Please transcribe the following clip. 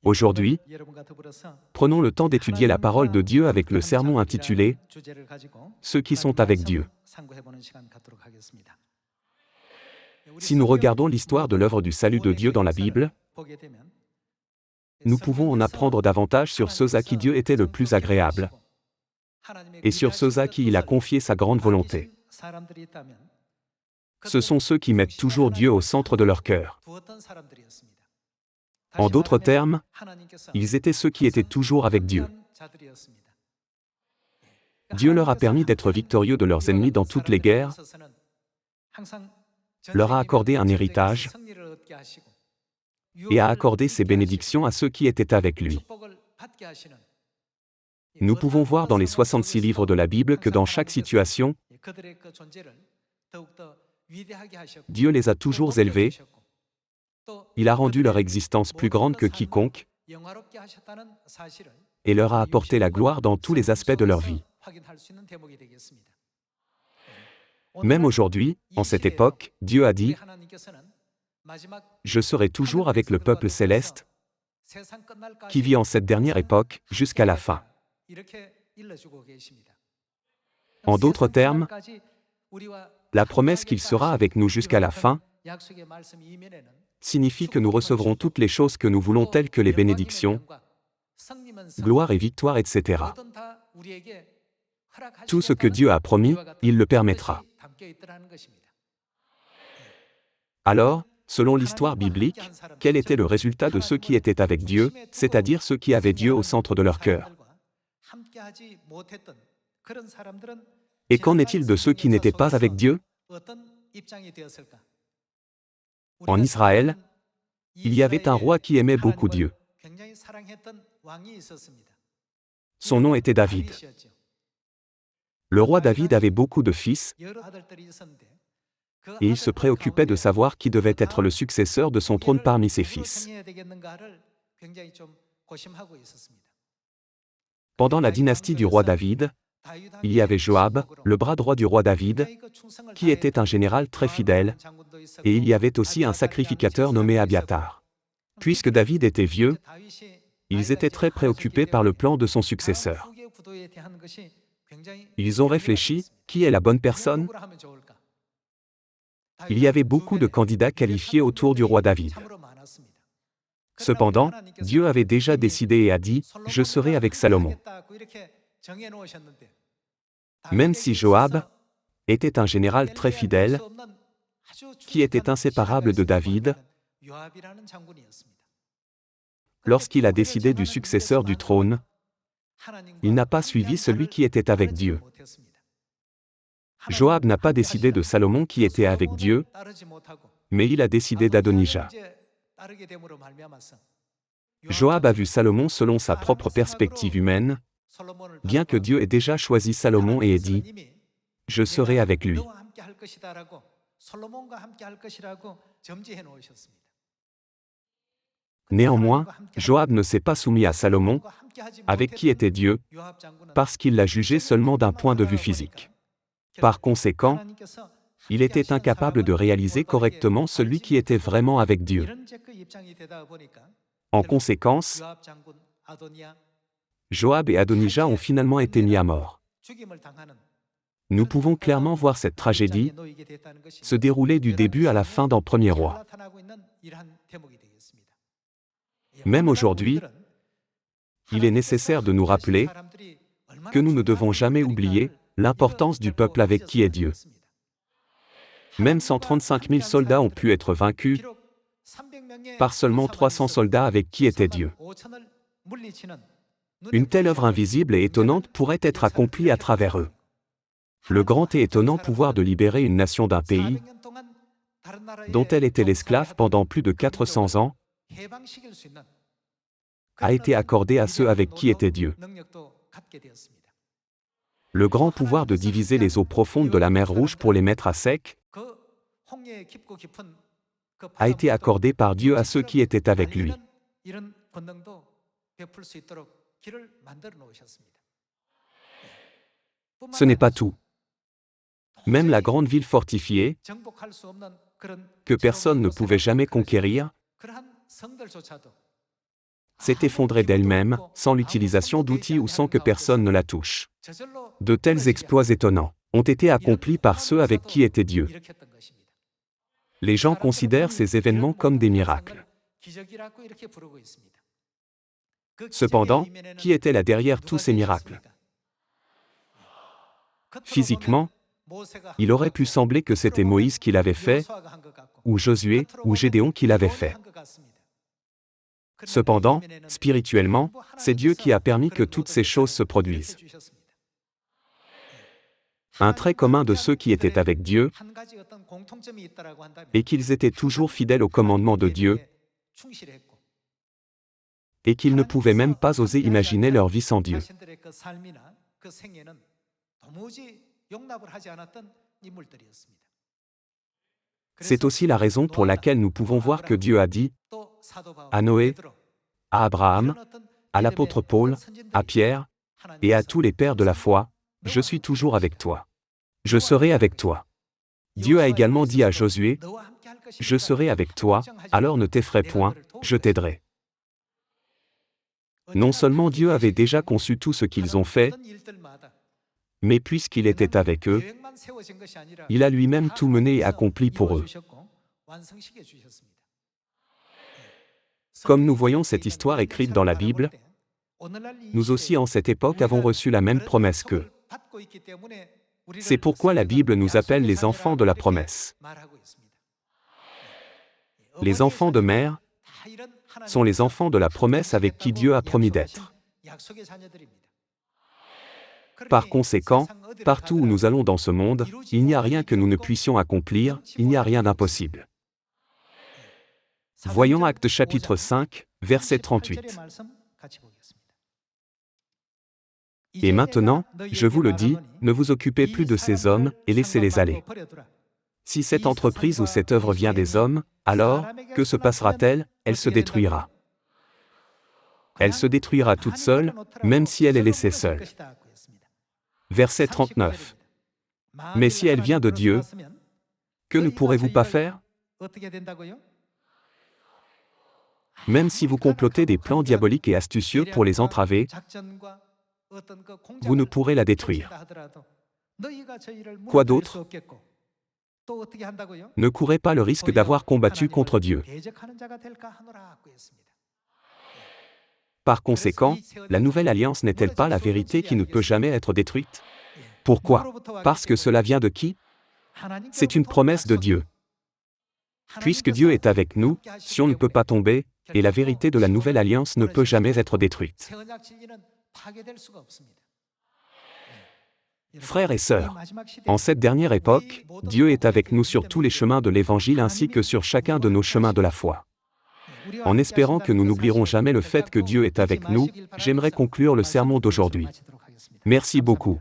Aujourd'hui, prenons le temps d'étudier la parole de Dieu avec le sermon intitulé « Ceux qui sont avec Dieu ». Si nous regardons l'histoire de l'œuvre du salut de Dieu dans la Bible, nous pouvons en apprendre davantage sur ceux à qui Dieu était le plus agréable et sur ceux à qui il a confié sa grande volonté. Ce sont ceux qui mettent toujours Dieu au centre de leur cœur. En d'autres termes, ils étaient ceux qui étaient toujours avec Dieu. Dieu leur a permis d'être victorieux de leurs ennemis dans toutes les guerres, leur a accordé un héritage et a accordé ses bénédictions à ceux qui étaient avec lui. Nous pouvons voir dans les 66 livres de la Bible que dans chaque situation, Dieu les a toujours élevés, il a rendu leur existence plus grande que quiconque et leur a apporté la gloire dans tous les aspects de leur vie. Même aujourd'hui, en cette époque, Dieu a dit « Je serai toujours avec le peuple céleste qui vit en cette dernière époque jusqu'à la fin ». En d'autres termes, la promesse qu'il sera avec nous jusqu'à la fin signifie que nous recevrons toutes les choses que nous voulons telles que les bénédictions, gloire et victoire, etc. Tout ce que Dieu a promis, il le permettra. Alors, selon l'histoire biblique, quel était le résultat de ceux qui étaient avec Dieu, c'est-à-dire ceux qui avaient Dieu au centre de leur cœur? Et qu'en est-il de ceux qui n'étaient pas avec Dieu? En Israël, il y avait un roi qui aimait beaucoup Dieu. Son nom était David. Le roi David avait beaucoup de fils, et il se préoccupait de savoir qui devait être le successeur de son trône parmi ses fils. Pendant la dynastie du roi David, il y avait Joab, le bras droit du roi David, qui était un général très fidèle, et il y avait aussi un sacrificateur nommé Abiathar. Puisque David était vieux, ils étaient très préoccupés par le plan de son successeur. Ils ont réfléchi, qui est la bonne personne? Il y avait beaucoup de candidats qualifiés autour du roi David. Cependant, Dieu avait déjà décidé et a dit, « Je serai avec Salomon ». Même si Joab était un général très fidèle, qui était inséparable de David, lorsqu'il a décidé du successeur du trône, il n'a pas suivi celui qui était avec Dieu. Joab n'a pas décidé de Salomon qui était avec Dieu, mais il a décidé d'Adonija. Joab a vu Salomon selon sa propre perspective humaine, bien que Dieu ait déjà choisi Salomon et ait dit « Je serai avec lui ». Néanmoins, Joab ne s'est pas soumis à Salomon, avec qui était Dieu, parce qu'il l'a jugé seulement d'un point de vue physique. Par conséquent, il était incapable de réaliser correctement celui qui était vraiment avec Dieu. En conséquence, Joab et Adonija ont finalement été mis à mort. Nous pouvons clairement voir cette tragédie se dérouler du début à la fin dans Premier Roi. Même aujourd'hui, il est nécessaire de nous rappeler que nous ne devons jamais oublier l'importance du peuple avec qui est Dieu. Même 135 000 soldats ont pu être vaincus par seulement 300 soldats avec qui était Dieu. Une telle œuvre invisible et étonnante pourrait être accomplie à travers eux. Le grand et étonnant pouvoir de libérer une nation d'un pays dont elle était l'esclave pendant plus de 400 ans a été accordé à ceux avec qui était Dieu. Le grand pouvoir de diviser les eaux profondes de la mer Rouge pour les mettre à sec a été accordé par Dieu à ceux qui étaient avec lui. Ce n'est pas tout. Même la grande ville fortifiée, que personne ne pouvait jamais conquérir, s'est effondrée d'elle-même, sans l'utilisation d'outils ou sans que personne ne la touche. De tels exploits étonnants ont été accomplis par ceux avec qui était Dieu. Les gens considèrent ces événements comme des miracles. Cependant, qui était là derrière tous ces miracles? Physiquement, il aurait pu sembler que c'était Moïse qui l'avait fait, ou Josué, ou Gédéon qui l'avait fait. Cependant, spirituellement, c'est Dieu qui a permis que toutes ces choses se produisent. Un trait commun de ceux qui étaient avec Dieu est qu'ils étaient toujours fidèles au commandement de Dieu et qu'ils ne pouvaient même pas oser imaginer leur vie sans Dieu. C'est aussi la raison pour laquelle nous pouvons voir que Dieu a dit à Noé, à Abraham, à l'apôtre Paul, à Pierre et à tous les pères de la foi, « Je suis toujours avec toi. Je serai avec toi. » Dieu a également dit à Josué, « Je serai avec toi, alors ne t'effraie point, je t'aiderai. » Non seulement Dieu avait déjà conçu tout ce qu'ils ont fait, mais puisqu'il était avec eux, il a lui-même tout mené et accompli pour eux. Comme nous voyons cette histoire écrite dans la Bible, nous aussi en cette époque avons reçu la même promesse qu'eux. C'est pourquoi la Bible nous appelle les enfants de la promesse. Les enfants de mère sont les enfants de la promesse avec qui Dieu a promis d'être. Par conséquent, partout où nous allons dans ce monde, il n'y a rien que nous ne puissions accomplir, il n'y a rien d'impossible. Voyons Actes chapitre 5, verset 38. Et maintenant, je vous le dis, ne vous occupez plus de ces hommes et laissez-les aller. Si cette entreprise ou cette œuvre vient des hommes, alors, que se passera-t-elle? Elle se détruira. Elle se détruira toute seule, même si elle est laissée seule. Verset 39. Mais si elle vient de Dieu, que ne pourrez-vous pas faire? Même si vous complotez des plans diaboliques et astucieux pour les entraver, vous ne pourrez la détruire. Quoi d'autre? Ne courez pas le risque d'avoir combattu contre Dieu. Par conséquent, la nouvelle alliance n'est-elle pas la vérité qui ne peut jamais être détruite? Pourquoi? Parce que cela vient de qui? C'est une promesse de Dieu. Puisque Dieu est avec nous, Sion ne peut pas tomber, et la vérité de la nouvelle alliance ne peut jamais être détruite. Frères et sœurs, en cette dernière époque, Dieu est avec nous sur tous les chemins de l'Évangile ainsi que sur chacun de nos chemins de la foi. En espérant que nous n'oublierons jamais le fait que Dieu est avec nous, j'aimerais conclure le sermon d'aujourd'hui. Merci beaucoup.